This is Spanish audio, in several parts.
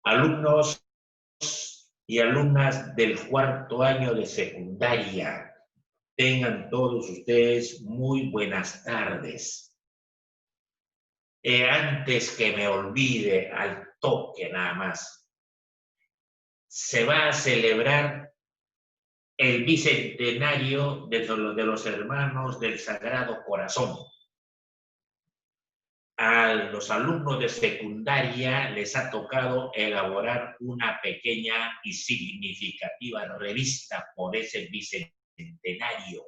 Alumnos y alumnas del cuarto año de secundaria, tengan todos ustedes muy buenas tardes. Antes que me olvide, al toque nada más, se va a celebrar el bicentenario de los hermanos del Sagrado Corazón. A los alumnos de secundaria les ha tocado elaborar una pequeña y significativa revista por ese bicentenario.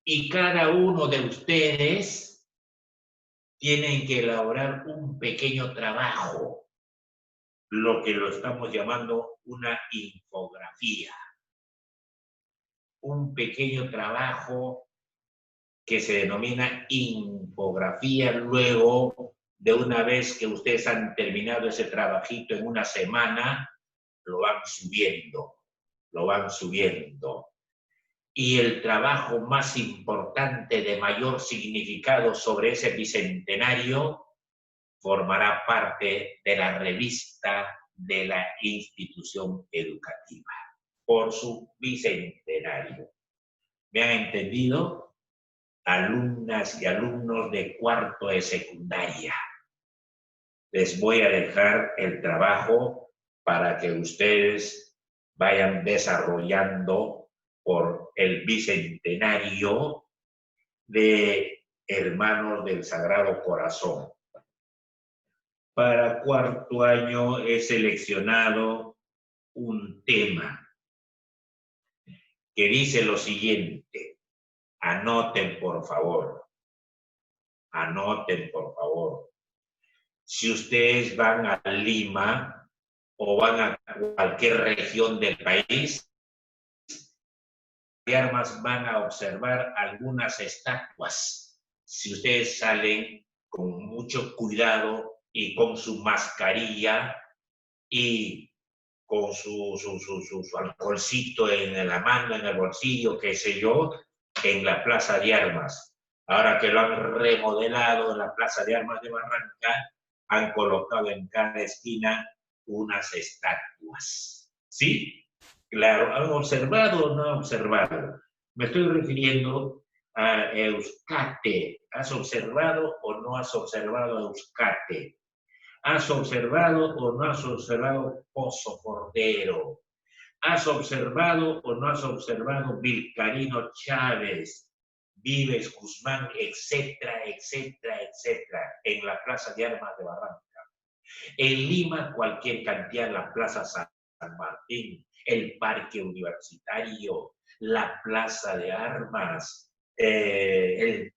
Y cada uno de ustedes tienen que elaborar un pequeño trabajo, lo que lo estamos llamando una infografía. Un pequeño trabajo que se denomina infografía. Luego, de una vez que ustedes han terminado ese trabajito en una semana, lo van subiendo. Y el trabajo más importante, de mayor significado sobre ese bicentenario, formará parte de la revista de la institución educativa, por su bicentenario. ¿Me han entendido? Alumnas y alumnos de cuarto de secundaria. Les voy a dejar el trabajo para que ustedes vayan desarrollando por el bicentenario de Hermanos del Sagrado Corazón. Para cuarto año he seleccionado un tema que dice lo siguiente. Anoten, por favor. Anoten, por favor. Si ustedes van a Lima o van a cualquier región del país, de armas van a observar algunas estatuas. Si ustedes salen con mucho cuidado y con su mascarilla y con su alcoholcito en la mano, en el bolsillo, qué sé yo, en la Plaza de Armas. Ahora que lo han remodelado en la Plaza de Armas de Barranca, han colocado en cada esquina unas estatuas. ¿Sí? Claro, ¿han observado o no han observado? Me estoy refiriendo a Euskarate. ¿Has observado o no has observado Euskarate? ¿Has observado o no has observado Pozo Cordero? ¿Has observado o no has observado Vilcarino Chávez, Vives Guzmán, etcétera, etcétera, etcétera, en la Plaza de Armas de Barranca? En Lima, cualquier cantidad, la Plaza San Martín, el Parque Universitario, la Plaza de Armas, el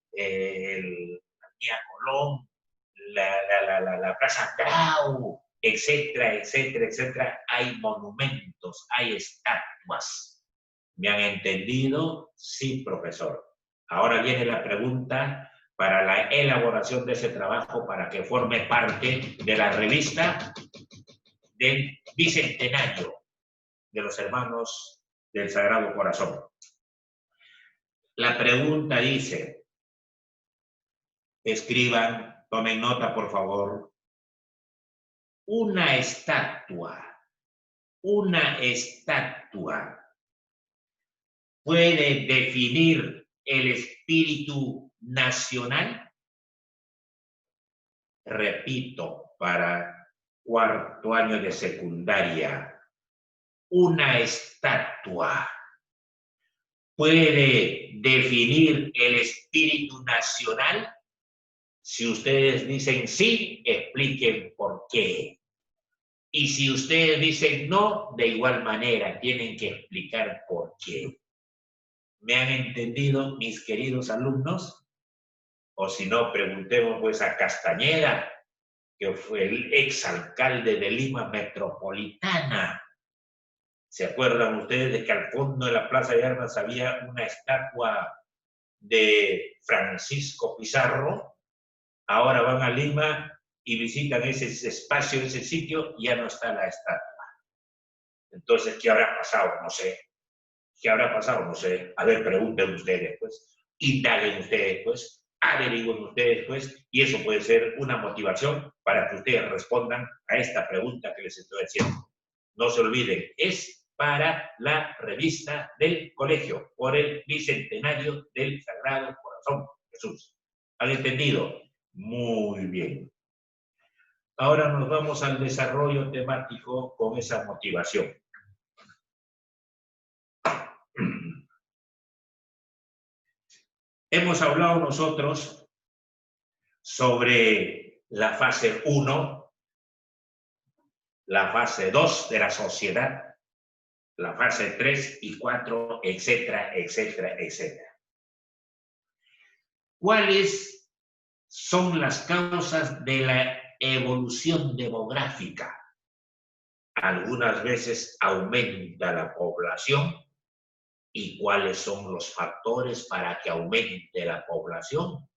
Colón, la Plaza Grau, etcétera, etcétera, etcétera. Hay monumentos, hay estatuas. ¿Me han entendido? Sí, profesor. Ahora viene la pregunta para la elaboración de ese trabajo para que forme parte de la revista del bicentenario de los hermanos del Sagrado Corazón. La pregunta dice, escriban, tomen nota por favor, una estatua puede definir el espíritu nacional. Repito, para cuarto año de secundaria, una estatua puede definir el espíritu nacional. Si ustedes dicen sí, expliquen por qué. Y si ustedes dicen no, de igual manera, tienen que explicar por qué. ¿Me han entendido, mis queridos alumnos? O si no, preguntemos pues a Castañeda, que fue el exalcalde de Lima Metropolitana. ¿Se acuerdan ustedes de que al fondo de la Plaza de Armas había una estatua de Francisco Pizarro? Ahora van a Lima y visitan ese espacio, ese sitio, y ya no está la estatua. Entonces, ¿qué habrá pasado? No sé. ¿Qué habrá pasado? No sé. A ver, pregunten ustedes, pues. Indaguen ustedes, pues. Averigüen ustedes, pues. Y eso puede ser una motivación para para que ustedes respondan a esta pregunta que les estoy haciendo. No se olviden, es para la revista del colegio, por el bicentenario del Sagrado Corazón de Jesús. ¿Han entendido? Muy bien. Ahora nos vamos al desarrollo temático con esa motivación. Hemos hablado nosotros sobre la fase 1, la fase 2 de la sociedad, la fase 3 y 4, etcétera, etcétera, etcétera. ¿Cuáles son las causas de la evolución demográfica? Algunas veces aumenta la población. ¿Y cuáles son los factores para que aumente la población?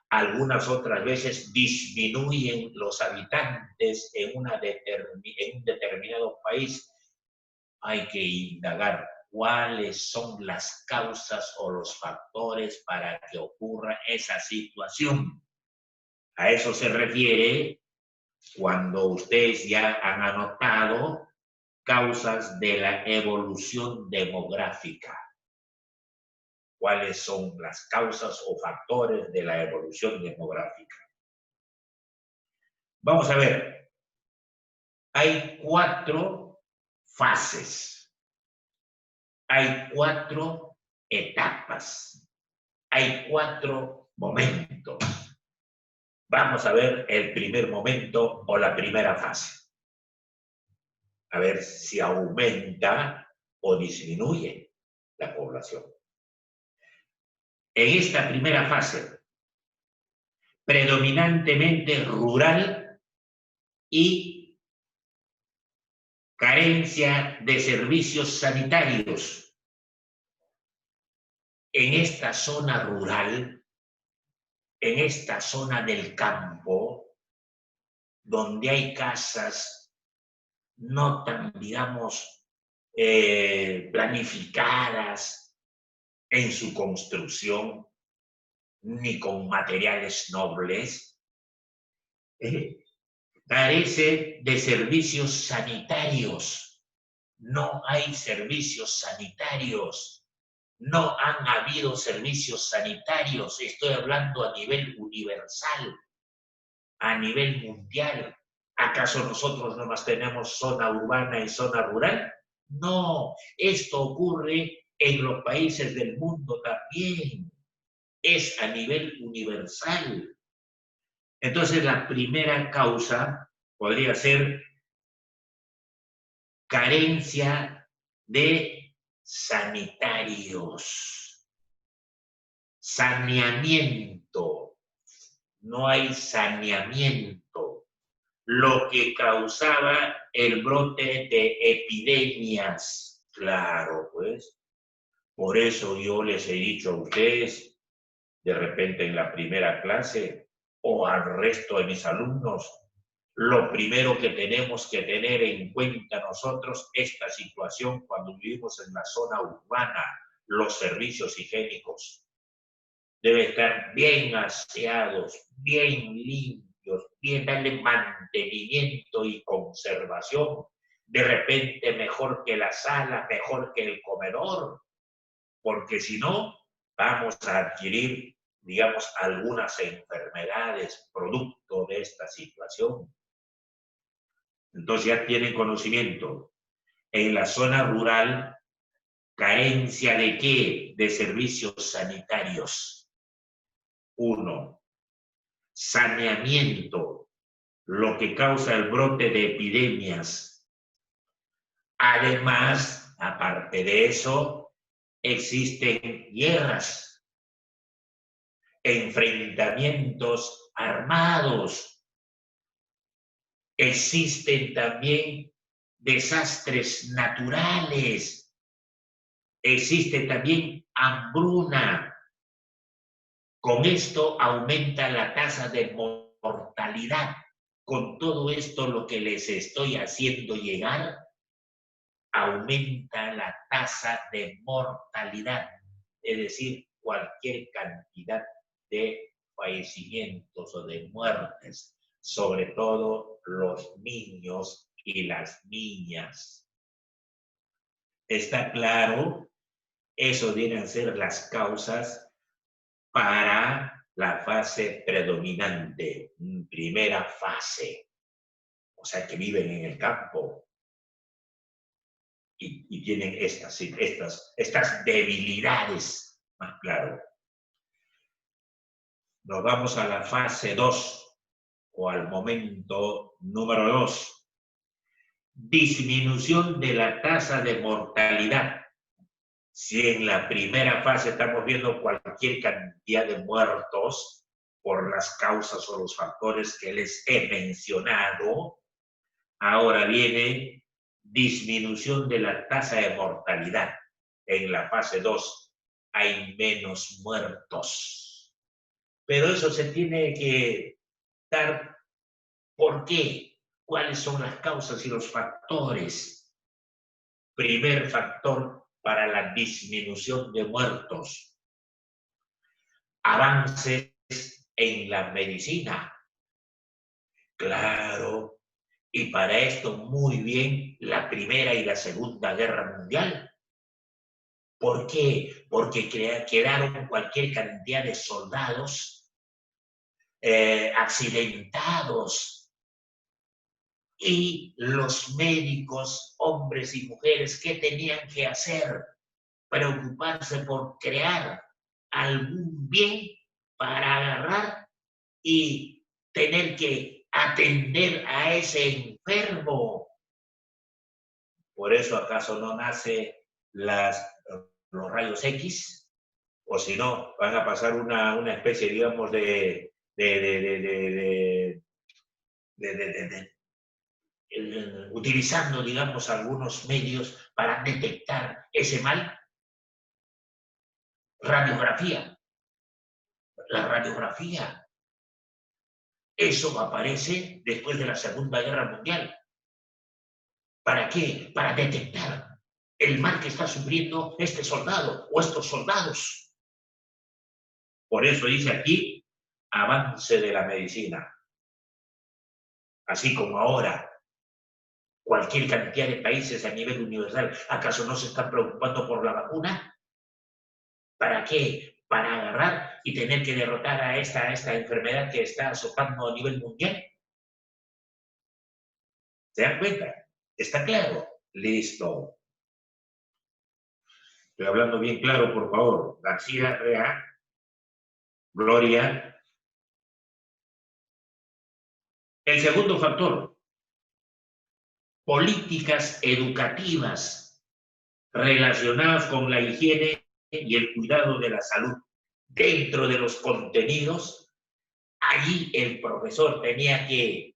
Algunas otras veces disminuyen los habitantes en un determinado país. Hay que indagar cuáles son las causas o los factores para que ocurra esa situación. A eso se refiere cuando ustedes ya han anotado causas de la evolución demográfica. ¿Cuáles son las causas o factores de la evolución demográfica? Vamos a ver. Hay 4 fases. Hay 4 etapas. Hay 4 momentos. Vamos a ver el primer momento o la primera fase. A ver si aumenta o disminuye la población. En esta primera fase, predominantemente rural y carencia de servicios sanitarios. En esta zona rural, en esta zona del campo, donde hay casas no tan, digamos, planificadas en su construcción, ni con materiales nobles, carece de servicios sanitarios. No hay servicios sanitarios. No han habido servicios sanitarios. Estoy hablando a nivel universal, a nivel mundial. ¿Acaso nosotros nomás tenemos zona urbana y zona rural? No, esto ocurre en los países del mundo también. Es a nivel universal. Entonces, la primera causa podría ser carencia de sanitarios. Saneamiento. No hay saneamiento. Lo que causaba el brote de epidemias. Claro, pues. Por eso yo les he dicho a ustedes, de repente en la primera clase, o al resto de mis alumnos, lo primero que tenemos que tener en cuenta nosotros, esta situación cuando vivimos en la zona urbana, los servicios higiénicos deben estar bien aseados, bien limpios, bien darle mantenimiento y conservación. De repente mejor que la sala, mejor que el comedor, porque si no, vamos a adquirir, digamos, algunas enfermedades producto de esta situación. Entonces ya tienen conocimiento. En la zona rural, ¿carencia de qué? De servicios sanitarios. 1. Saneamiento, lo que causa el brote de epidemias. Además, aparte de eso, existen guerras, enfrentamientos armados. Existen también desastres naturales. Existe también hambruna. Con esto aumenta la tasa de mortalidad. Con todo esto, lo que les estoy haciendo llegar, aumenta la tasa de mortalidad. Es decir, cualquier cantidad de fallecimientos o de muertes sobre todo los niños y las niñas. ¿Está claro? Eso vienen a ser las causas para la fase predominante, primera fase. O sea, que viven en el campo y tienen estas debilidades, más claro. Nos vamos a la fase 2 o al momento número 2. Disminución de la tasa de mortalidad. Si en la primera fase estamos viendo cualquier cantidad de muertos por las causas o los factores que les he mencionado, ahora viene disminución de la tasa de mortalidad. En la fase 2 hay menos muertos. Pero eso se tiene que dar. ¿Por qué? ¿Cuáles son las causas y los factores? Primer factor para la disminución de muertos. Avances en la medicina. Claro. Y para esto muy bien la Primera y la Segunda Guerra Mundial. ¿Por qué? Porque quedaron cualquier cantidad de soldados accidentados. Y los médicos, hombres y mujeres, ¿qué tenían que hacer? Preocuparse por crear algún bien para agarrar y tener que atender a ese enfermo. Por eso acaso no nace los rayos X, o si no, van a pasar una especie, digamos, utilizando, digamos, algunos medios para detectar ese mal. Radiografía. La radiografía. Eso aparece después de la Segunda Guerra Mundial. ¿Para qué? Para detectar el mal que está sufriendo este soldado o estos soldados. Por eso dice aquí, avance de la medicina. Así como ahora, cualquier cantidad de países a nivel universal, ¿acaso no se están preocupando por la vacuna? ¿Para qué? Para agarrar y tener que derrotar a esta enfermedad que está azotando a nivel mundial. ¿Se dan cuenta? ¿Está claro? Listo. Estoy hablando bien claro, por favor. García, Rea, Gloria. El segundo factor, políticas educativas relacionadas con la higiene y el cuidado de la salud. Dentro de los contenidos, allí el profesor tenía que,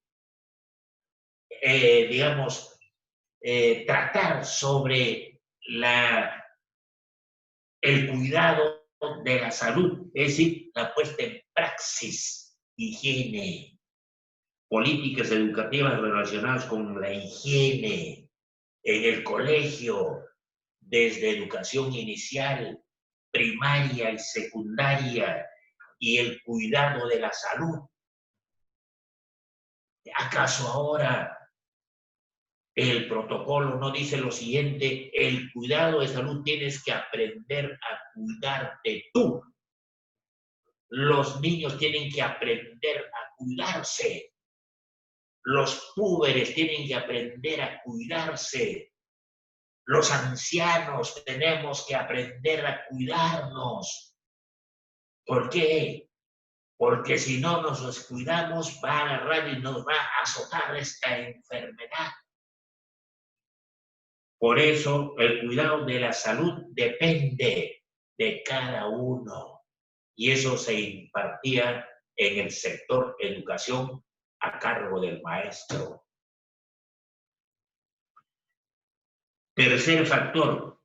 digamos, tratar sobre el cuidado de la salud, es decir, la puesta en praxis, higiene, políticas educativas relacionadas con la higiene en el colegio, desde educación inicial, primaria y secundaria, y el cuidado de la salud. ¿Acaso ahora el protocolo no dice lo siguiente? El cuidado de salud tienes que aprender a cuidarte tú. Los niños tienen que aprender a cuidarse. Los púberes tienen que aprender a cuidarse. Los ancianos tenemos que aprender a cuidarnos. ¿Por qué? Porque si no nos descuidamos, va a agarrar y nos va a azotar esta enfermedad. Por eso, el cuidado de la salud depende de cada uno. Y eso se impartía en el sector educación a cargo del maestro. Tercer factor,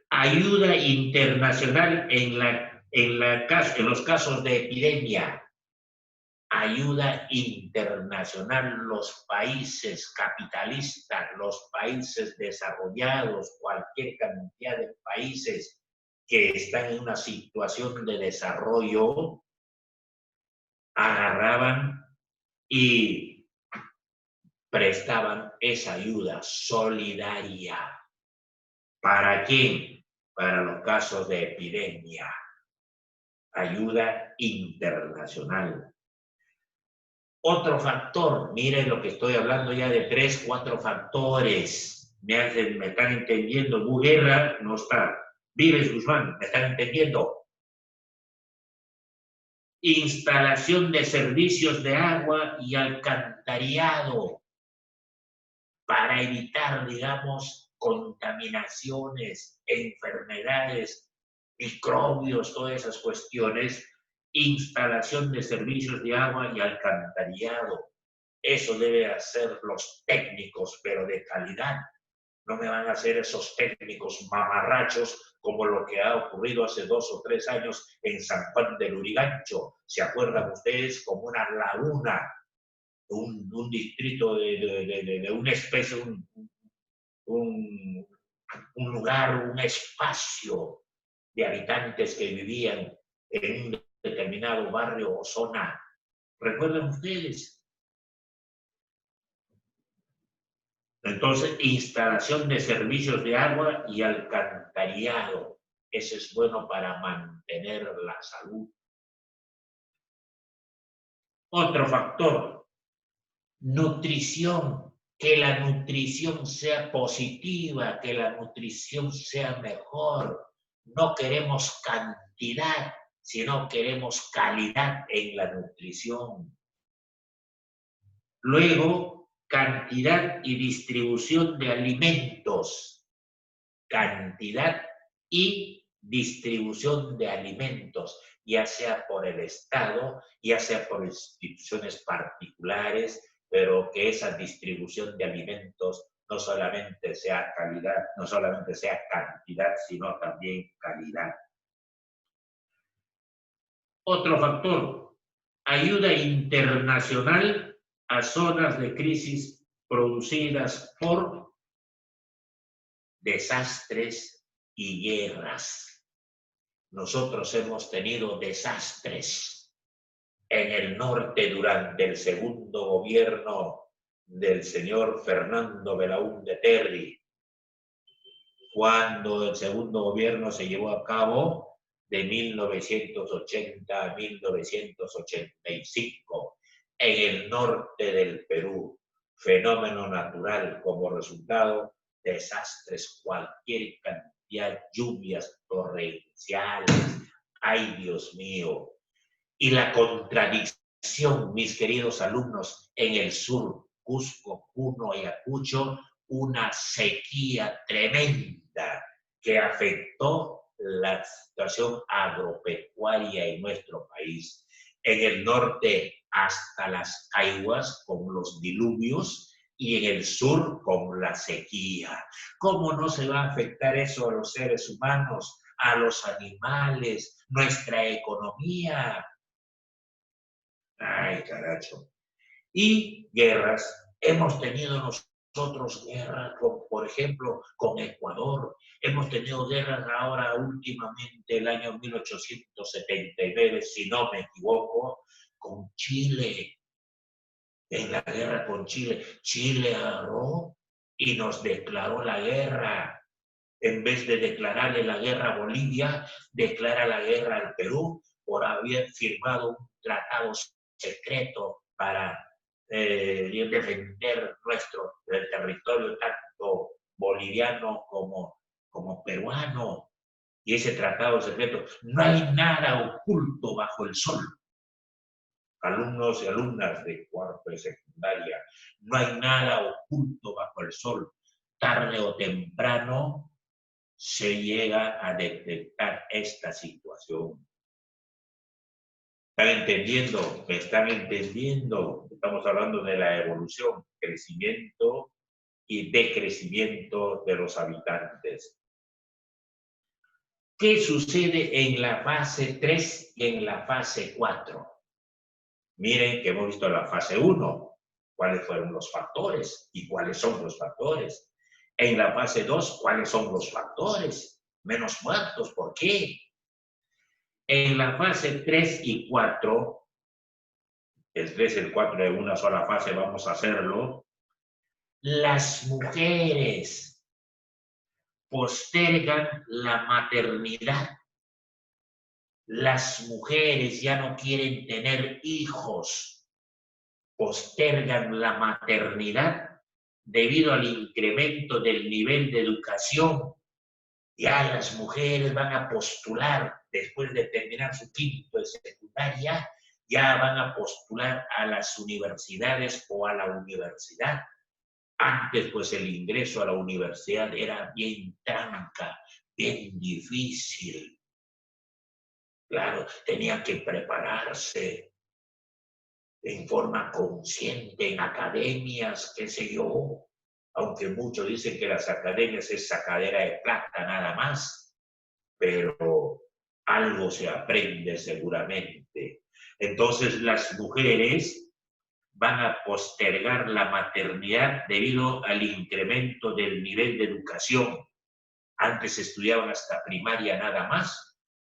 ayuda internacional en los casos de epidemia. Ayuda internacional, los países capitalistas, los países desarrollados, cualquier cantidad de países que están en una situación de desarrollo, agarraban y prestaban esa ayuda solidaria. ¿Para quién? Para los casos de epidemia. Ayuda internacional. Otro factor, miren lo que estoy hablando ya de 3, 4 factores. ¿Me están entendiendo? Guerra no está. Vives Guzmán, ¿me están entendiendo? Instalación de servicios de agua y alcantarillado para evitar, digamos, contaminaciones, enfermedades, microbios, todas esas cuestiones. Instalación de servicios de agua y alcantarillado. Eso debe hacer los técnicos, pero de calidad. No me van a hacer esos técnicos mamarrachos como lo que ha ocurrido hace 2 o 3 años en San Juan del Lurigancho. ¿Se acuerdan ustedes? Como una laguna, un distrito de una especie, un lugar, un espacio de habitantes que vivían en un determinado barrio o zona. ¿Recuerdan ustedes? Entonces, instalación de servicios de agua y alcantarillado. Ese es bueno para mantener la salud. Otro factor, nutrición. Que la nutrición sea positiva, que la nutrición sea mejor. No queremos cantidad, sino queremos calidad en la nutrición. Luego, cantidad y distribución de alimentos. Cantidad y distribución de alimentos, ya sea por el Estado, ya sea por instituciones particulares, pero que esa distribución de alimentos no solamente sea calidad, no solamente sea cantidad, sino también calidad. Otro factor, ayuda internacional a zonas de crisis producidas por desastres y guerras. Nosotros hemos tenido desastres en el norte durante el segundo gobierno del señor Fernando Belaúnde Terry, cuando el segundo gobierno se llevó a cabo de 1980 a 1985 en el norte del Perú. Fenómeno natural como resultado, desastres, cualquier cantidad, lluvias torrenciales. ¡Ay, Dios mío! Y la contradicción, mis queridos alumnos, en el sur, Cusco, Puno, Ayacucho, una sequía tremenda que afectó la situación agropecuaria en nuestro país. En el norte hasta las caiguas con los diluvios y en el sur con la sequía. ¿Cómo no se va a afectar eso a los seres humanos, a los animales, nuestra economía? Ay, caracho. Y guerras. Hemos tenido nosotros guerras, por ejemplo, con Ecuador. Hemos tenido guerras ahora últimamente, el año 1879, si no me equivoco, con Chile. En la guerra con Chile, Chile agarró y nos declaró la guerra. En vez de declararle la guerra a Bolivia, declara la guerra al Perú por haber firmado un tratado secreto para defender el territorio tanto boliviano como peruano. Y ese tratado secreto, no hay nada oculto bajo el sol. Alumnos y alumnas de cuarto de secundaria, no hay nada oculto bajo el sol. Tarde o temprano se llega a detectar esta situación. ¿Están entendiendo? ¿Me están entendiendo? Estamos hablando de la evolución, crecimiento y decrecimiento de los habitantes. ¿Qué sucede en la fase 3 y en la fase 4? Miren que hemos visto la fase 1, cuáles fueron los factores y cuáles son los factores. En la fase 2, ¿cuáles son los factores? Menos muertos, ¿por qué? En la fase 3 y 4 el 3, el 4 en una sola fase vamos a hacerlo. Las mujeres postergan la maternidad. Las mujeres ya no quieren tener hijos, postergan la maternidad debido al incremento del nivel de educación. Ya las mujeres van a postular, después de terminar su quinto de secundaria, ya van a postular a las universidades o a la universidad. Antes, pues, el ingreso a la universidad era bien tranca, bien difícil. Claro, tenían que prepararse en forma consciente en academias, qué sé yo, aunque muchos dicen que las academias es sacadera de plata nada más, pero algo se aprende seguramente. Entonces las mujeres van a postergar la maternidad debido al incremento del nivel de educación. Antes estudiaban hasta primaria nada más,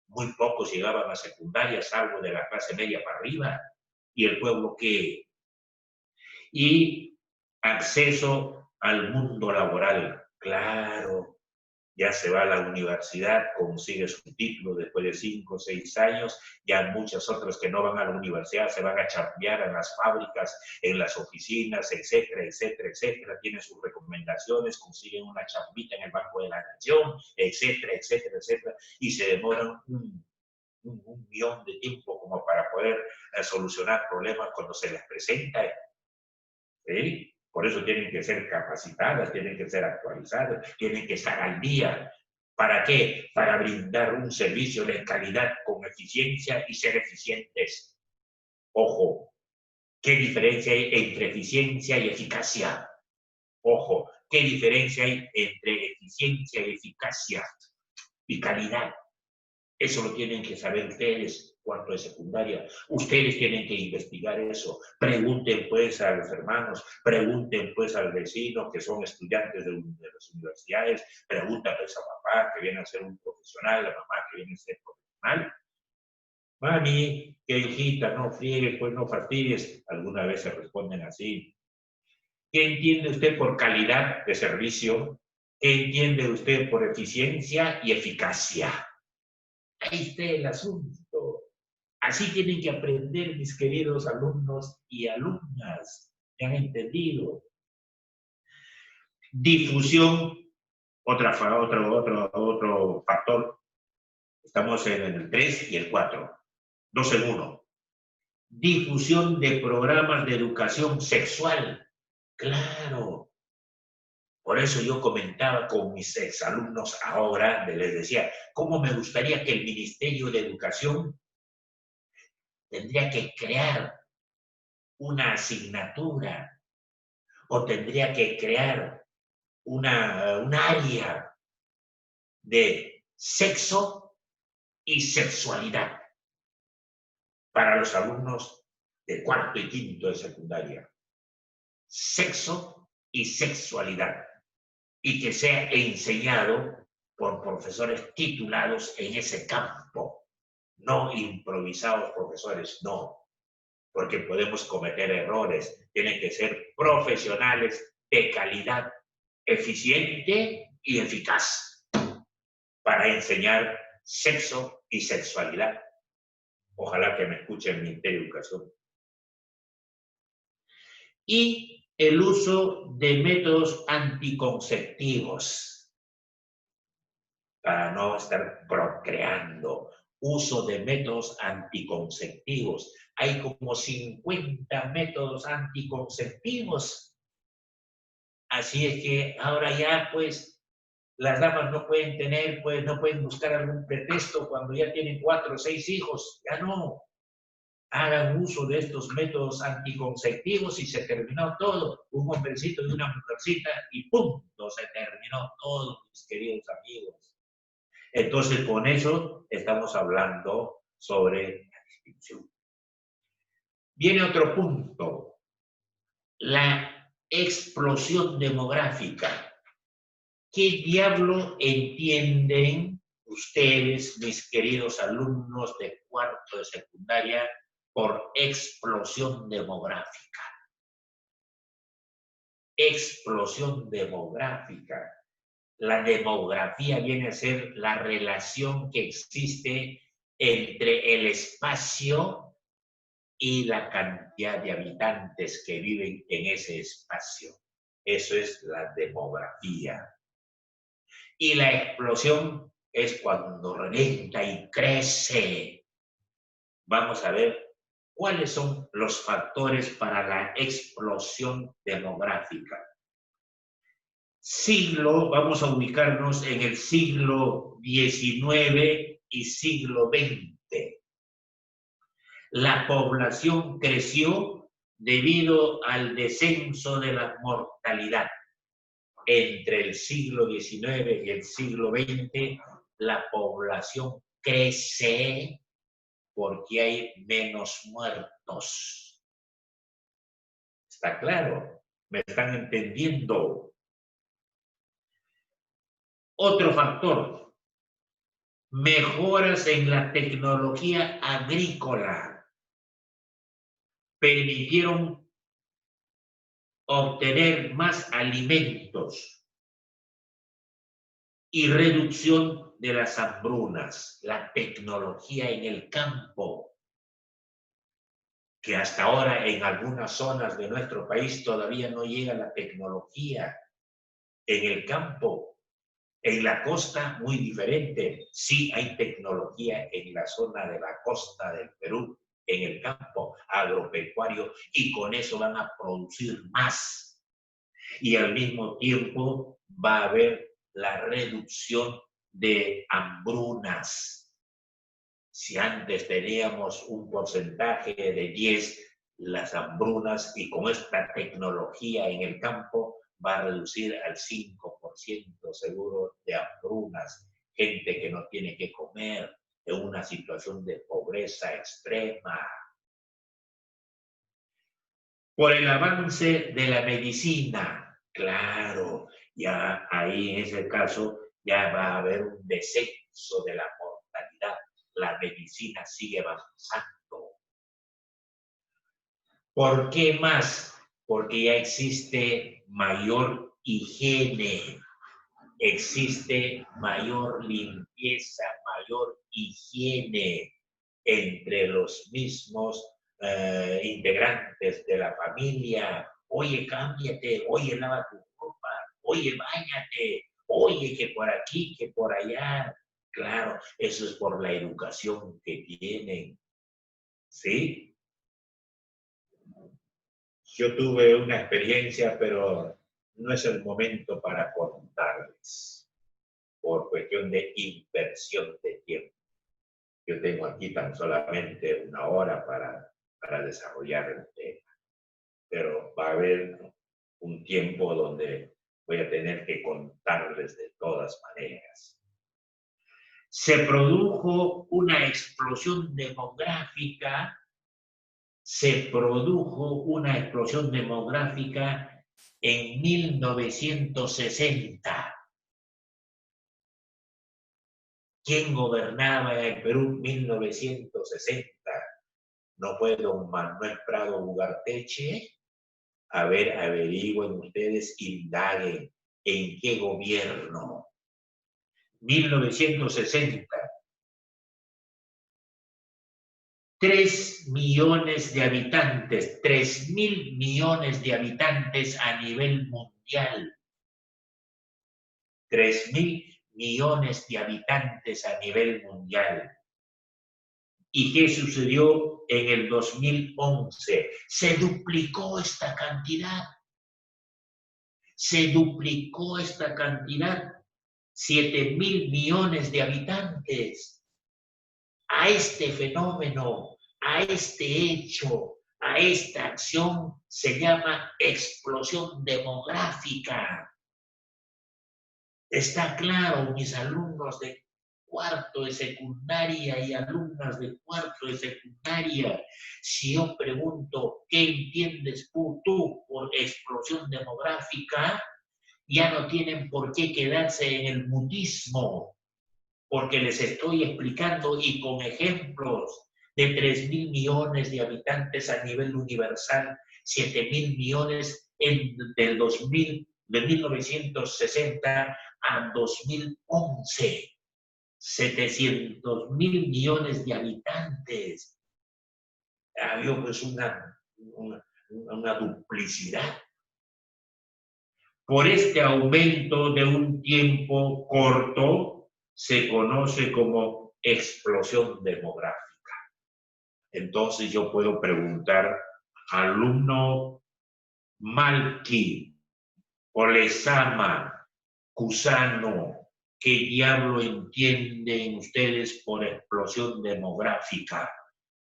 muy pocos llegaban a secundaria, salvo de la clase media para arriba. ¿Y el pueblo qué? Y acceso al mundo laboral. Claro, ya se va a la universidad, consigue su título después de 5 o 6 años, ya muchas otras que no van a la universidad se van a chambear en las fábricas, en las oficinas, etcétera, etcétera, etcétera, tienen sus recomendaciones, consiguen una chambita en el Banco de la Nación, etcétera, etcétera, etcétera, y se demoran un millón de tiempo como para poder solucionar problemas cuando se les presenta. ¿Sí? Por eso tienen que ser capacitadas, tienen que ser actualizadas, tienen que estar al día. ¿Para qué? Para brindar un servicio de calidad con eficiencia y ser eficientes. Ojo, ¿qué diferencia hay entre eficiencia y eficacia? Ojo, ¿qué diferencia hay entre eficiencia y eficacia y calidad? Eso lo tienen que saber ustedes, cuarto de secundaria. Ustedes tienen que investigar eso. Pregunten pues a los hermanos, pregunten pues al vecino que son estudiantes de las universidades, pregunta pues a papá que viene a ser un profesional, a mamá que viene a ser profesional. Mami, que hijita, no friegues, pues no fastidies. Alguna vez se responden así. ¿Qué entiende usted por calidad de servicio? ¿Qué entiende usted por eficiencia y eficacia? Ahí está el asunto. Así tienen que aprender mis queridos alumnos y alumnas. ¿Me han entendido? Difusión, otro factor. Estamos en el 3 y el 4. 2 en 1. Difusión de programas de educación sexual. Claro. Por eso yo comentaba con mis exalumnos ahora, les decía, ¿cómo me gustaría que el Ministerio de Educación tendría que crear una asignatura o tendría que crear un área de sexo y sexualidad para los alumnos de cuarto y quinto de secundaria? Sexo y sexualidad. Y que sea enseñado por profesores titulados en ese campo, no improvisados profesores, no, porque podemos cometer errores. Tienen que ser profesionales de calidad, eficiente y eficaz para enseñar sexo y sexualidad. Ojalá que me escuchen mi Ministerio de Educación. Y el uso de métodos anticonceptivos para no estar procreando. Uso de métodos anticonceptivos. Hay como 50 métodos anticonceptivos. Así es que ahora ya, pues, las damas no pueden tener, pues, no pueden buscar algún pretexto cuando ya tienen 4 o 6 hijos. Ya no. Hagan uso de estos métodos anticonceptivos y se terminó todo. Un hombrecito y una mujercita y ¡punto! Se terminó todo, mis queridos amigos. Entonces, con eso estamos hablando sobre la distinción. Viene otro punto, la explosión demográfica. ¿Qué diablo entienden ustedes, mis queridos alumnos de cuarto de secundaria, por explosión demográfica. Explosión demográfica. La demografía viene a ser la relación que existe entre el espacio y la cantidad de habitantes que viven en ese espacio. Eso es la demografía. Y la explosión es cuando revienta y crece. Vamos a ver cuáles son los factores para la explosión demográfica. Vamos a ubicarnos en el siglo XIX y siglo XX. La población creció debido al descenso de la mortalidad. Entre el siglo XIX y el siglo XX, la población crece porque hay menos muertos. ¿Está claro? ¿Me están entendiendo? Otro factor, mejoras en la tecnología agrícola permitieron obtener más alimentos y reducción de las hambrunas, la tecnología en el campo, que hasta ahora en algunas zonas de nuestro país todavía no llega la tecnología en el campo. En la costa, muy diferente. Sí hay tecnología en la zona de la costa del Perú, en el campo agropecuario, y con eso van a producir más. Y al mismo tiempo va a haber la reducción de hambrunas. Si antes teníamos un porcentaje de 10, las hambrunas, y con esta tecnología en el campo, va a reducir al 5% seguro de hambrunas, gente que no tiene que comer, en una situación de pobreza extrema. Por el avance de la medicina, claro, ya ahí en ese caso ya va a haber un descenso de la mortalidad. La medicina sigue avanzando. ¿Por qué más? Porque ya existe mayor higiene, existe mayor limpieza, mayor higiene entre los mismos integrantes de la familia. Oye, cámbiate, oye, lava tu ropa, oye, báñate, oye, que por aquí, que por allá. Claro, eso es por la educación que tienen, ¿sí? Yo tuve una experiencia, pero no es el momento para contarles, por cuestión de inversión de tiempo. Yo tengo aquí tan solamente una hora para desarrollar el tema, pero va a haber un tiempo donde voy a tener que contarles de todas maneras. Se produjo una explosión demográfica en 1960. ¿Quién gobernaba en el Perú en 1960? ¿No fue don Manuel Prado Ugarteche? A ver, averigüen ustedes, indaguen en qué gobierno. 1960. 3 millones de habitantes, 3.000 millones de habitantes a nivel mundial. 3.000 millones de habitantes a nivel mundial. ¿Y qué sucedió en el 2011? Se duplicó esta cantidad. Se duplicó esta cantidad. 7.000 millones de habitantes. A este fenómeno, a este hecho, a esta acción se llama explosión demográfica. Está claro, mis alumnos de cuarto de secundaria y alumnas de cuarto de secundaria, si yo pregunto qué entiendes tú por explosión demográfica, ya no tienen por qué quedarse en el mutismo, porque les estoy explicando y con ejemplos de 3.000 millones de habitantes a nivel universal, 7.000 millones del 2000, de 1960 a 2011. 700.000 millones de habitantes. Había pues una duplicidad. Por este aumento de un tiempo corto se conoce como explosión demográfica. Entonces yo puedo preguntar, alumno Malki, Olezama, Cusano, ¿qué diablo entienden ustedes por explosión demográfica?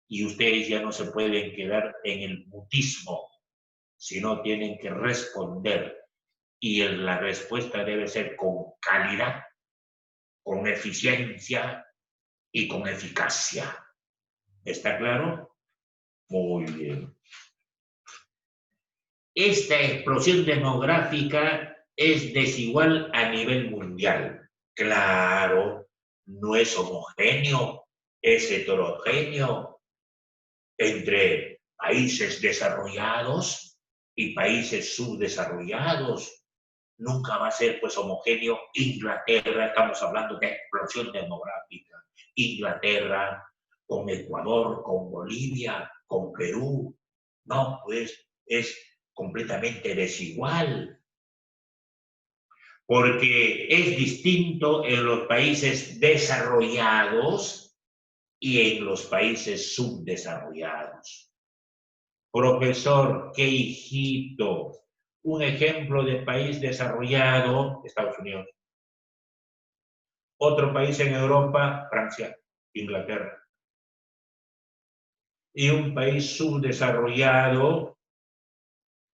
Y ustedes ya no se pueden quedar en el mutismo, sino tienen que responder. Y la respuesta debe ser con calidad, con eficiencia y con eficacia. ¿Está claro? Muy bien. Esta explosión demográfica es desigual a nivel mundial. Claro, no es homogéneo, es heterogéneo entre países desarrollados y países subdesarrollados. Nunca va a ser pues homogéneo. Inglaterra, estamos hablando de explosión demográfica. Inglaterra con Ecuador, con Bolivia, con Perú. No, pues es completamente desigual. Porque es distinto en los países desarrollados y en los países subdesarrollados. Profesor, qué hijito. Un ejemplo de país desarrollado, Estados Unidos. Otro país en Europa, Francia, Inglaterra. Y un país subdesarrollado,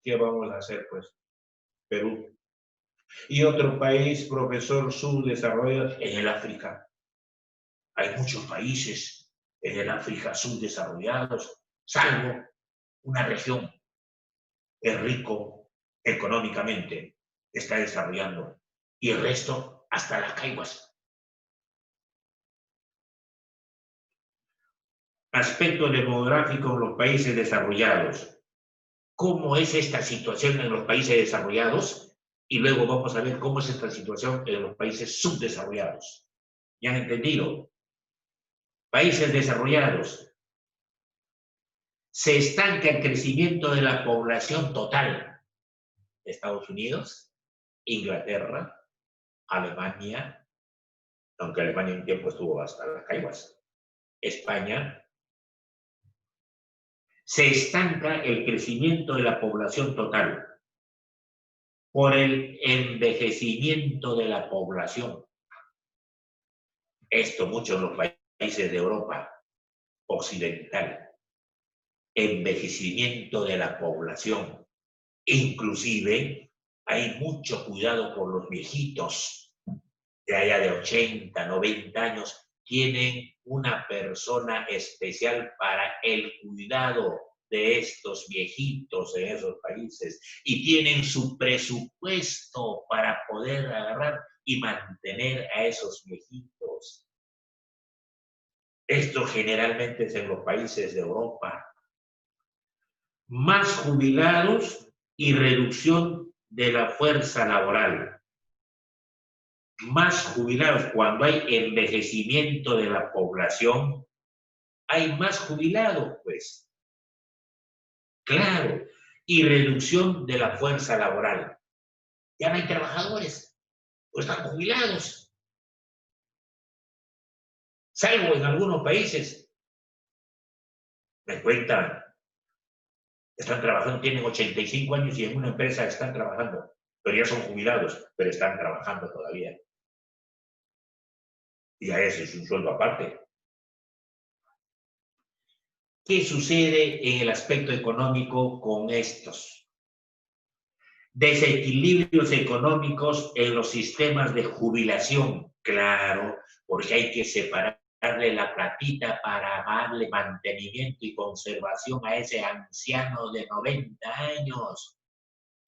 ¿qué vamos a hacer pues? Perú. Y otro país, profesor, subdesarrollado, en el África. Hay muchos países en el África subdesarrollados, salvo una región es rico económicamente, está desarrollando, y el resto hasta las caiguas. Aspecto demográfico en los países desarrollados. ¿Cómo es esta situación en los países desarrollados? Y luego vamos a ver cómo es esta situación en los países subdesarrollados. ¿Ya han entendido? Países desarrollados. Se estanca el crecimiento de la población total. Estados Unidos, Inglaterra, Alemania, aunque Alemania un tiempo estuvo hasta las caiguas, España. Se estanca el crecimiento de la población total por el envejecimiento de la población. Esto mucho en los países de Europa occidental. Envejecimiento de la población. Inclusive hay mucho cuidado por los viejitos de allá de 80, 90 años. Tienen una persona especial para el cuidado de estos viejitos en esos países y tienen su presupuesto para poder agarrar y mantener a esos viejitos. Esto generalmente es en los países de Europa. Más jubilados y reducción de la fuerza laboral. Más jubilados, cuando hay envejecimiento de la población, hay más jubilados, pues. Claro, y reducción de la fuerza laboral. Ya no hay trabajadores, pues están jubilados. Salvo en algunos países. Me cuentan, están trabajando, tienen 85 años y en una empresa están trabajando, pero ya son jubilados, pero están trabajando todavía. Y a eso es un sueldo aparte. ¿Qué sucede en el aspecto económico con estos? Desequilibrios económicos en los sistemas de jubilación. Claro, porque hay que separarle la platita para darle mantenimiento y conservación a ese anciano de 90 años.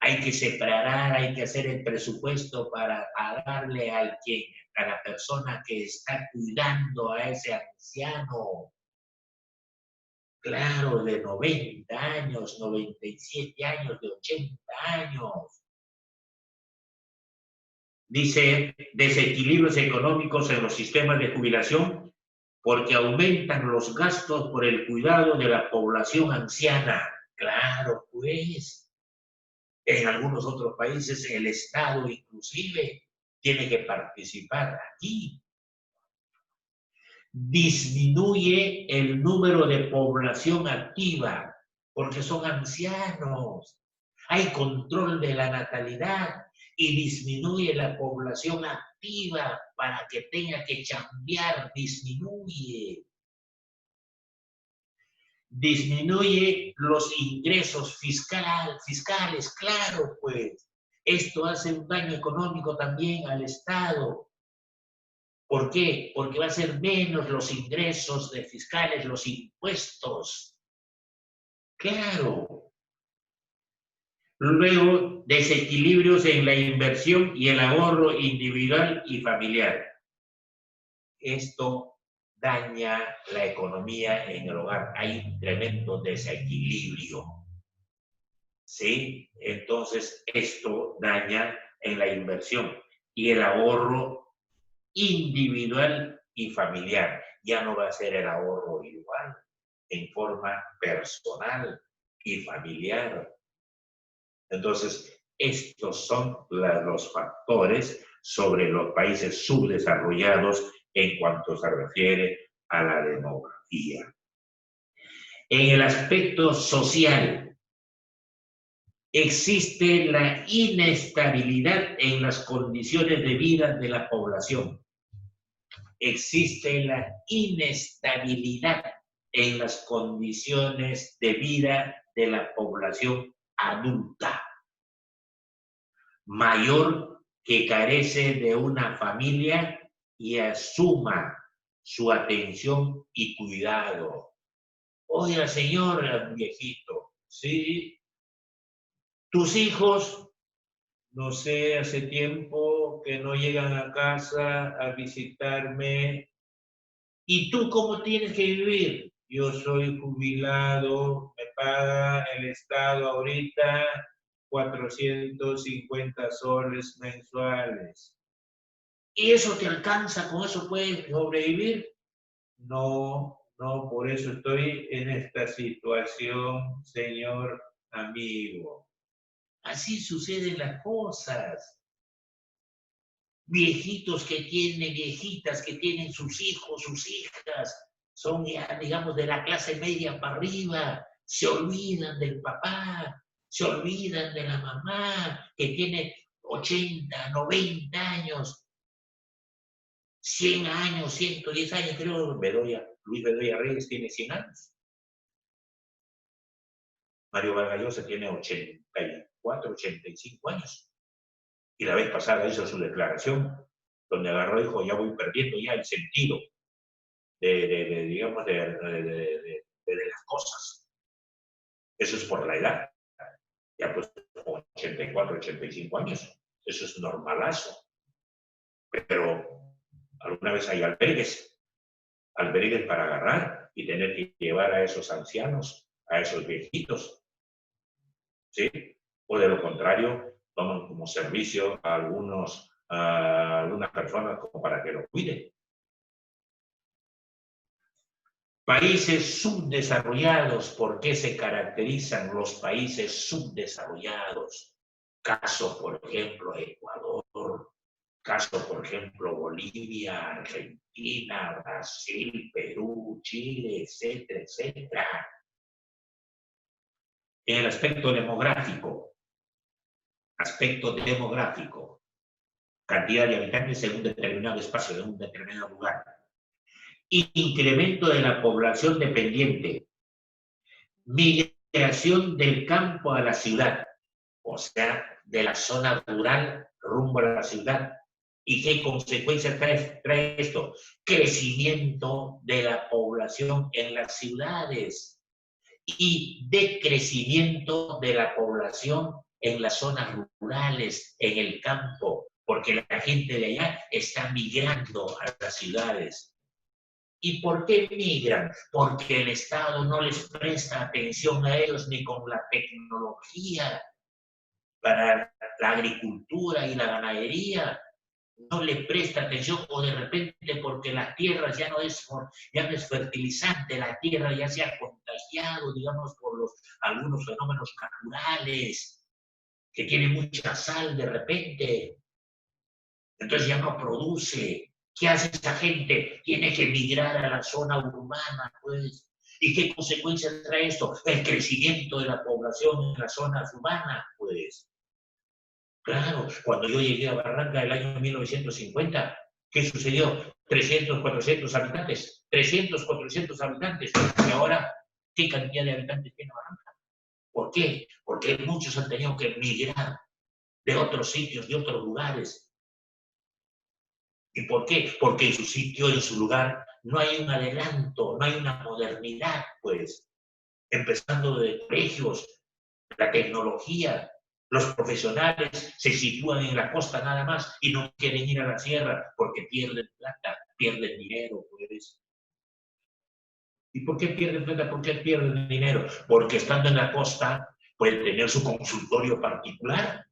Hay que separar, hay que hacer el presupuesto para pagarle a la persona que está cuidando a ese anciano. claro, de 90 años, 97 años, de 80 años. Dice, desequilibrios económicos en los sistemas de jubilación porque aumentan los gastos por el cuidado de la población anciana. Claro, pues, en algunos otros países el Estado inclusive tiene que participar aquí. Disminuye el número de población activa porque son ancianos. Hay control de la natalidad y disminuye la población activa para que tenga que chambear, disminuye. Disminuye los ingresos fiscales, claro, pues. Esto hace un daño económico también al Estado. ¿Por qué? Porque va a ser menos los ingresos de fiscales, los impuestos. Claro. Luego, desequilibrios en la inversión y el ahorro individual y familiar. Esto daña la economía en el hogar. Hay un tremendo desequilibrio. ¿Sí? Entonces, esto daña en la inversión y el ahorro individual y familiar. Ya no va a ser el ahorro igual, en forma personal y familiar. Entonces, estos son los factores sobre los países subdesarrollados en cuanto se refiere a la demografía. En el aspecto social, existe la inestabilidad en las condiciones de vida de la población. Existe la inestabilidad en las condiciones de vida de la población adulta, mayor que carece de una familia y asuma su atención y cuidado. Oiga, señor viejito, ¿sí? Tus hijos, no sé, hace tiempo que no llegan a casa a visitarme. ¿Y tú cómo tienes que vivir? Yo soy jubilado, me paga el Estado ahorita 450 soles mensuales. ¿Y eso te alcanza? ¿Con eso puedes sobrevivir? No, no, por eso estoy en esta situación, señor amigo. Así suceden las cosas. Viejitos que tienen, viejitas que tienen sus hijos, sus hijas, son ya, digamos, de la clase media para arriba, se olvidan del papá, se olvidan de la mamá, que tiene 80, 90 años, 100 años, 110 años, creo, Luis Bedoya Reyes tiene 100 años. Mario Vargas Llosa tiene 84, 85 años. Y la vez pasada hizo su declaración, donde agarró y dijo, ya voy perdiendo ya el sentido digamos, de las cosas. Eso es por la edad. Ya pues 84, 85 años. Eso es normalazo. Pero alguna vez hay albergues para agarrar y tener que llevar a esos ancianos, a esos viejitos. ¿Sí? O de lo contrario, toman como servicio a algunas personas como para que lo cuiden. Países subdesarrollados, ¿por qué se caracterizan los países subdesarrollados? Caso, por ejemplo, Ecuador, caso, por ejemplo, Bolivia, Argentina, Brasil, Perú, Chile, etcétera, etcétera. En el aspecto demográfico, cantidad de habitantes en un determinado espacio, en un determinado lugar. Incremento de la población dependiente, migración del campo a la ciudad, o sea, de la zona rural rumbo a la ciudad. ¿Y qué consecuencias trae esto? Crecimiento de la población en las ciudades y decrecimiento de la población en las zonas rurales, en el campo, porque la gente de allá está migrando a las ciudades. ¿Y por qué migran? Porque el Estado no les presta atención a ellos ni con la tecnología para la agricultura y la ganadería. No le presta atención, o de repente porque las tierras ya no es fertilizante, la tierra ya se ha contagiado, digamos, por algunos fenómenos naturales, que tiene mucha sal de repente, entonces ya no produce. ¿Qué hace esa gente? Tiene que migrar a la zona urbana, pues. ¿Y qué consecuencias trae esto? El crecimiento de la población en las zonas urbanas, pues. Claro, cuando yo llegué a Barranca el año 1950, ¿qué sucedió? 300, 400 habitantes. 300, 400 habitantes. Y ahora, ¿qué cantidad de habitantes tiene Barranca? ¿Por qué? Porque muchos han tenido que emigrar de otros sitios, de otros lugares. ¿Y por qué? Porque en su sitio, en su lugar, no hay un adelanto, no hay una modernidad, pues. Empezando de colegios, la tecnología, los profesionales se sitúan en la costa nada más y no quieren ir a la sierra porque pierden plata, pierden dinero, pues. ¿Y por qué pierden plata? ¿Por qué pierden dinero? Porque estando en la costa pueden tener su consultorio particular,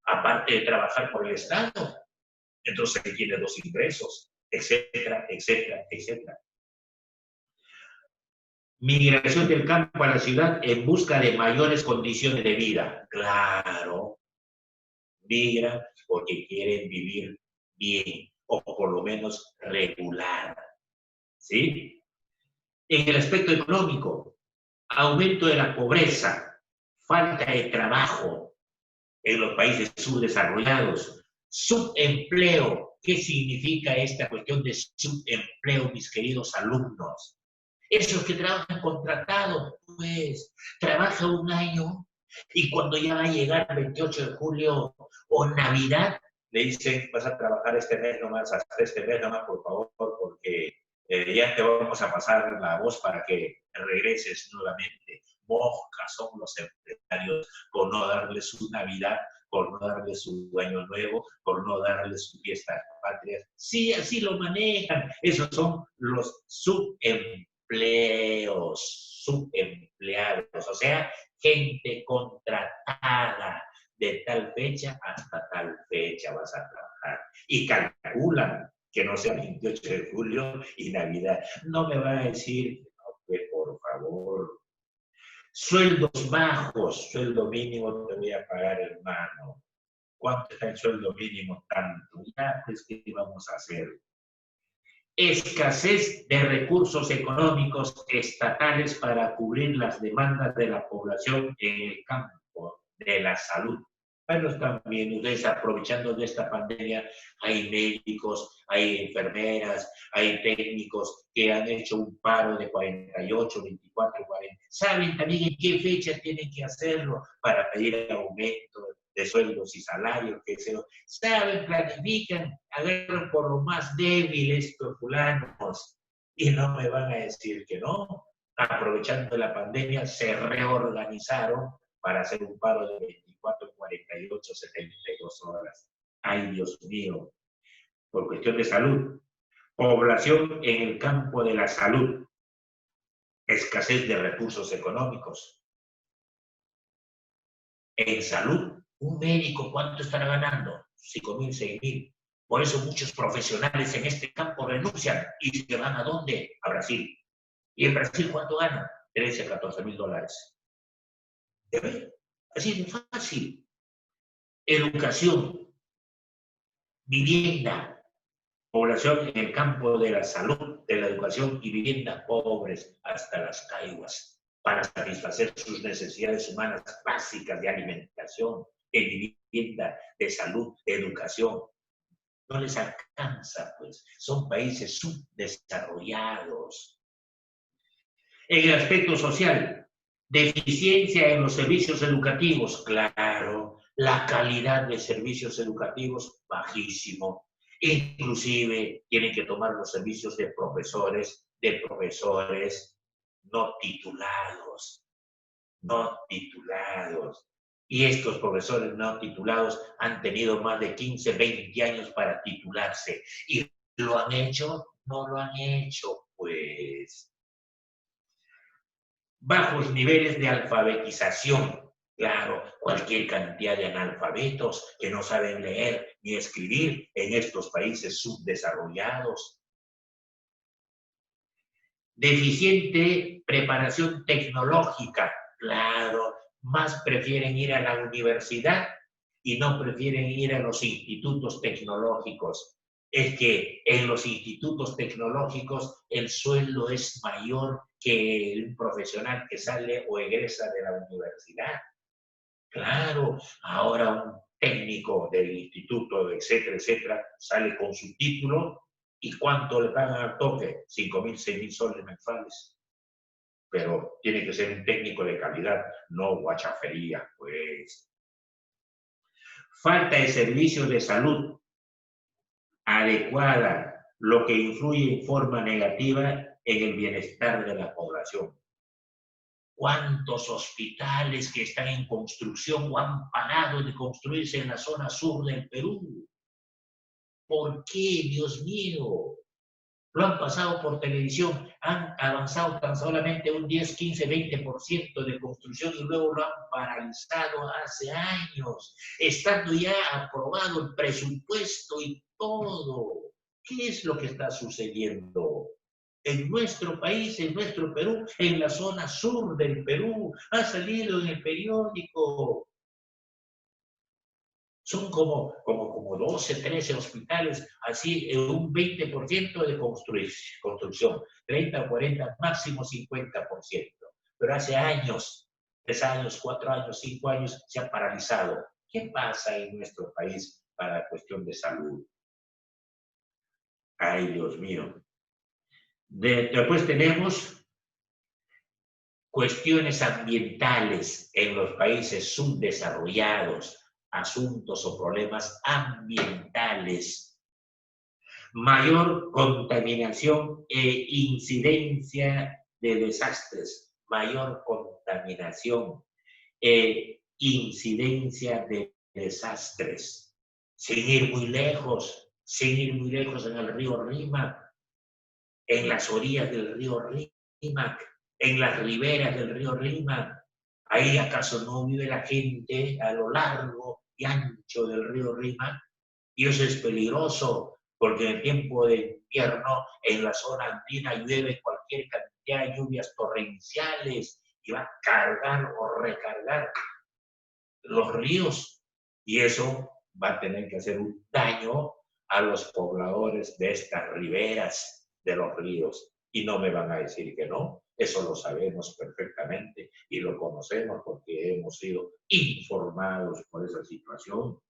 aparte de trabajar por el Estado. Entonces tiene dos ingresos, etcétera, etcétera, etcétera. Migración del campo a la ciudad en busca de mayores condiciones de vida. Claro, migran porque quieren vivir bien, o por lo menos regular. ¿Sí? En el aspecto económico, aumento de la pobreza, falta de trabajo en los países subdesarrollados, subempleo. ¿Qué significa esta cuestión de subempleo, mis queridos alumnos? Esos que trabajan contratados, pues, trabaja un año y cuando ya va a llegar el 28 de julio o Navidad, le dicen, vas a trabajar este mes nomás, hasta este mes nomás, por favor, porque ya te vamos a pasar la voz para que regreses nuevamente. Moscas son los empresarios por no darles su Navidad, por no darles su año nuevo, por no darles su fiesta patria. Sí, así lo manejan. Esos son los subempleados, o sea, gente contratada de tal fecha hasta tal fecha vas a trabajar. Y calculan que no sea 28 de julio y Navidad. No me van a decir que no, que por favor. Sueldos bajos, sueldo mínimo te voy a pagar, hermano. ¿Cuánto está el sueldo mínimo? Tanto. Ya, pues, ¿qué vamos a hacer? Escasez de recursos económicos estatales para cubrir las demandas de la población en el campo de la salud. Bueno, también ustedes aprovechando de esta pandemia, hay médicos, hay enfermeras, hay técnicos que han hecho un paro de 48, 24, 40. Saben también en qué fecha tienen que hacerlo para pedir aumento de sueldos y salarios, que se saben, planifican, agarran por lo más débil estos fulanos y no me van a decir que no. Aprovechando la pandemia, se reorganizaron para hacer un paro de 24, 48, 72 horas. Ay, Dios mío, por cuestión de salud. Población en el campo de la salud. Escasez de recursos económicos. En salud, un médico, ¿cuánto estará ganando? 5.000, 6.000. Por eso muchos profesionales en este campo renuncian y se van ¿a dónde? A Brasil. ¿Y en Brasil cuánto ganan? 13, 14.000 dólares. Así de fácil. Educación, vivienda, población en el campo de la salud, de la educación y vivienda, pobres hasta las caiguas, para satisfacer sus necesidades humanas básicas de alimentación, de vivienda, de salud, de educación. No les alcanza, pues. Son países subdesarrollados. En el aspecto social, deficiencia en los servicios educativos, claro. La calidad de servicios educativos, bajísimo. Inclusive tienen que tomar los servicios de profesores no titulados. No titulados. Y estos profesores no titulados han tenido más de 15, 20 años para titularse. ¿Y lo han hecho? No lo han hecho, pues. pues. Bajos niveles de alfabetización. Claro, cualquier cantidad de analfabetos que no saben leer ni escribir en estos países subdesarrollados. Deficiente preparación tecnológica. Claro, más prefieren ir a la universidad y no prefieren ir a los institutos tecnológicos. Es que en los institutos tecnológicos el sueldo es mayor que un profesional que sale o egresa de la universidad. Claro, ahora un técnico del instituto, etcétera, etcétera, sale con su título y ¿cuánto le pagan al toque? 5.000, 6.000 soles mensuales. Pero tiene que ser un técnico de calidad, no guachafería, pues. Falta de servicios de salud adecuada, lo que influye en forma negativa en el bienestar de la población. ¿Cuántos hospitales que están en construcción o han parado de construirse en la zona sur del Perú? ¿Por qué, Dios mío? Lo han pasado por televisión, han avanzado tan solamente un 10, 15, 20% de construcción y luego lo han paralizado hace años, estando ya aprobado el presupuesto y todo. ¿Qué es lo que está sucediendo? En nuestro país, en nuestro Perú, en la zona sur del Perú, ha salido en el periódico. Son como 12, 13 hospitales, así un 20% de construcción, 30, 40, máximo 50%. Pero hace años, 3 años, 4 años, 5 años, se ha paralizado. ¿Qué pasa en nuestro país para la cuestión de salud? Ay, Dios mío. Después tenemos cuestiones ambientales en los países subdesarrollados, asuntos o problemas ambientales, mayor contaminación e incidencia de desastres, mayor contaminación e incidencia de desastres, sin ir muy lejos en el río Rímac, en las orillas del río Rímac, en las riberas del río Rímac. ¿Ahí acaso no vive la gente a lo largo y ancho del río Rímac? Y eso es peligroso, porque en el tiempo de invierno en la zona andina llueve cualquier cantidad de lluvias torrenciales y va a cargar o recargar los ríos. Y eso va a tener que hacer un daño a los pobladores de estas riberas de los ríos. Y no me van a decir que no, eso lo sabemos perfectamente y lo conocemos porque hemos sido informados por esa situación.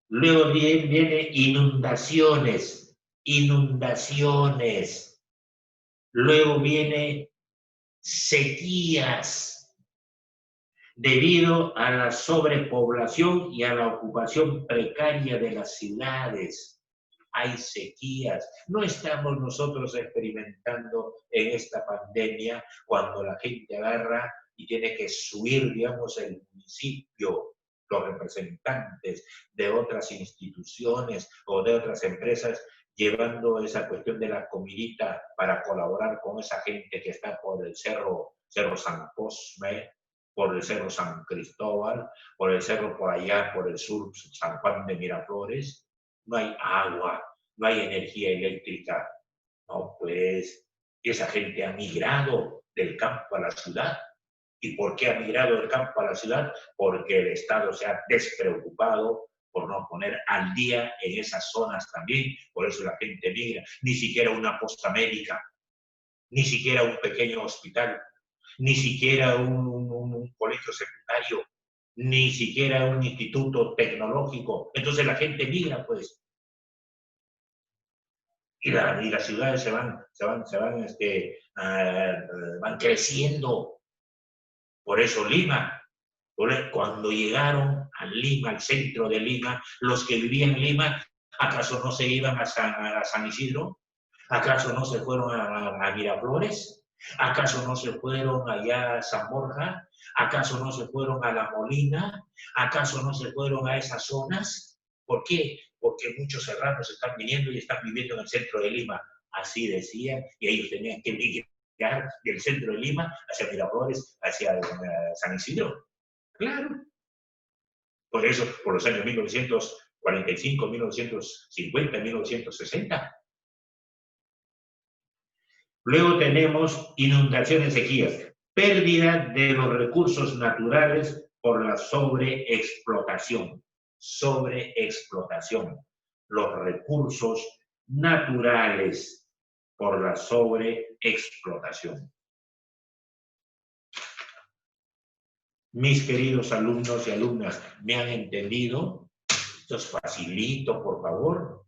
Luego viene inundaciones. Luego viene sequías debido a la sobrepoblación y a la ocupación precaria de las ciudades. Hay sequías. No estamos nosotros experimentando en esta pandemia cuando la gente agarra y tiene que subir, digamos, el municipio, los representantes de otras instituciones o de otras empresas, llevando esa cuestión de la comidita para colaborar con esa gente que está por el Cerro San Cosme, por el Cerro San Cristóbal, por el cerro por allá, por el sur, San Juan de Miraflores. No hay agua, no hay energía eléctrica. No, pues, esa gente ha migrado del campo a la ciudad. ¿Y por qué ha migrado del campo a la ciudad? Porque el Estado se ha despreocupado por no poner al día en esas zonas también. Por eso la gente migra. Ni siquiera una posta médica, ni siquiera un pequeño hospital, ni siquiera un colegio secundario, ni siquiera un instituto tecnológico. Entonces la gente migra, pues. Y las ciudades van creciendo. Por eso Lima, cuando llegaron a Lima, al centro de Lima, los que vivían en Lima, ¿acaso no se iban a San Isidro? ¿Acaso no se fueron a Miraflores? ¿Acaso no se fueron allá a San Borja? ¿Acaso no se fueron a La Molina? ¿Acaso no se fueron a esas zonas? ¿Por qué? Porque muchos serranos están viniendo y están viviendo en el centro de Lima. Así decían, y ellos tenían que migrar del centro de Lima hacia Miraflores, hacia San Isidro. Claro. Por eso, por los años 1945, 1950, 1960. Luego tenemos inundaciones, sequías, pérdida de los recursos naturales por la sobreexplotación. Sobreexplotación. Los recursos naturales por la sobreexplotación. Mis queridos alumnos y alumnas, ¿me han entendido? Esto es facilito, por favor.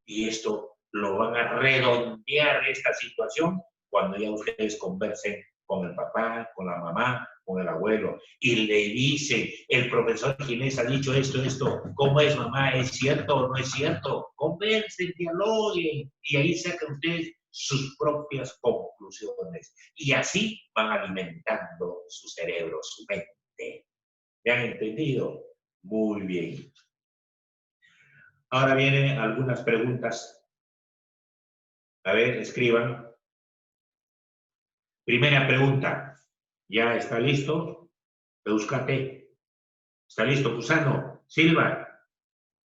Y esto lo van a redondear esta situación cuando ya ustedes conversen con el papá, con la mamá, con el abuelo. Y le dicen, el profesor Ginés ha dicho esto. ¿Cómo es, mamá? ¿Es cierto o no es cierto? Conversen, dialoguen. Y ahí sacan ustedes sus propias conclusiones. Y así van alimentando su cerebro, su mente. ¿Me han entendido? Muy bien. Ahora vienen algunas preguntas. A ver, escriban. Primera pregunta. ¿Ya está listo? Euskate. ¿Está listo? Cusano, Silva,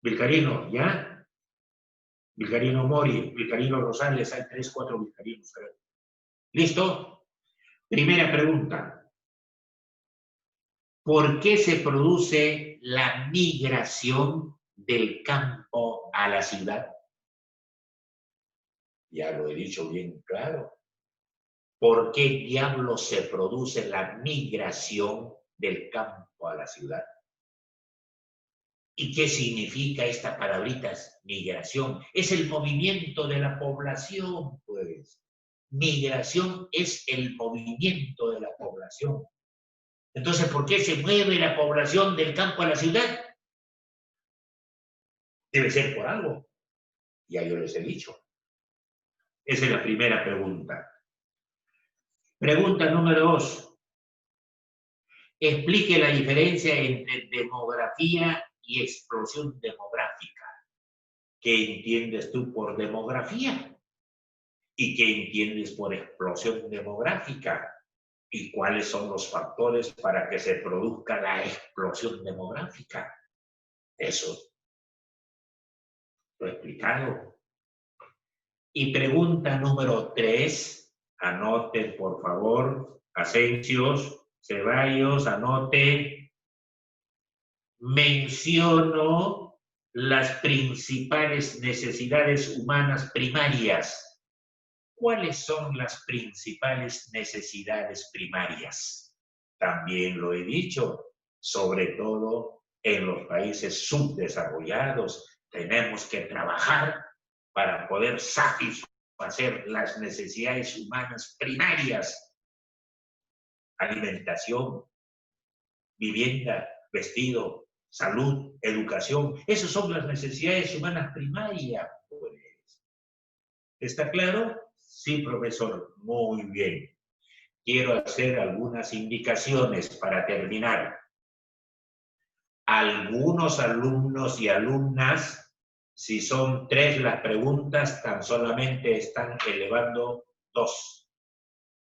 Vilcarino, ¿ya? Vilcarino Mori, Vilcarino Rosales, hay 3, 4 Vilcarinos, creo. ¿Listo? Primera pregunta. ¿Por qué se produce la migración del campo a la ciudad? Ya lo he dicho bien claro. ¿Por qué diablos se produce la migración del campo a la ciudad? ¿Y qué significa esta palabrita migración? Es el movimiento de la población, pues. Migración es el movimiento de la población. Entonces, ¿por qué se mueve la población del campo a la ciudad? Debe ser por algo. Ya yo les he dicho. Esa es la primera pregunta. Pregunta número 2. Explique la diferencia entre demografía y explosión demográfica. ¿Qué entiendes tú por demografía? ¿Y qué entiendes por explosión demográfica? ¿Y cuáles son los factores para que se produzca la explosión demográfica? Eso lo he explicado. Y pregunta número 3, anote por favor, Asensios, Ceballos, anote. Menciono las principales necesidades humanas primarias. ¿Cuáles son las principales necesidades primarias? También lo he dicho, sobre todo en los países subdesarrollados, tenemos que trabajar para poder satisfacer las necesidades humanas primarias. Alimentación, vivienda, vestido, salud, educación. Esas son las necesidades humanas primarias. Pues. ¿Está claro? Sí, profesor. Muy bien. Quiero hacer algunas indicaciones para terminar. Algunos alumnos y alumnas, si son 3 las preguntas, tan solamente están elevando 2.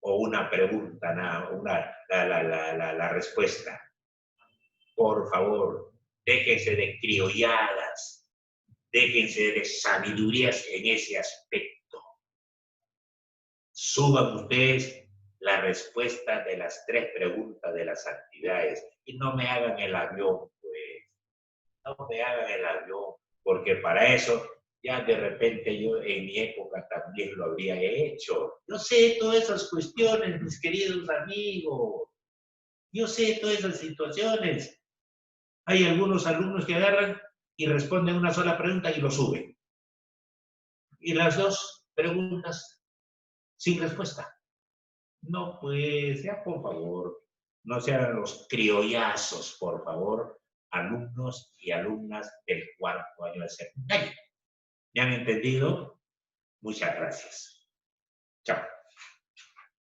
O una pregunta, la respuesta. Por favor, déjense de criolladas, déjense de sabidurías en ese aspecto. Suban ustedes la respuesta de las 3 preguntas de las actividades y no me hagan el avión, pues. No me hagan el avión, porque para eso ya de repente yo en mi época también lo habría hecho. Yo sé todas esas cuestiones, mis queridos amigos. Yo sé todas esas situaciones. Hay algunos alumnos que agarran y responden una sola pregunta y lo suben. Y las 2 preguntas sin respuesta. No, pues, ya por favor, no sean los criollazos, por favor, alumnos y alumnas del 4º año de secundaria. ¿Me han entendido? Muchas gracias. Chao.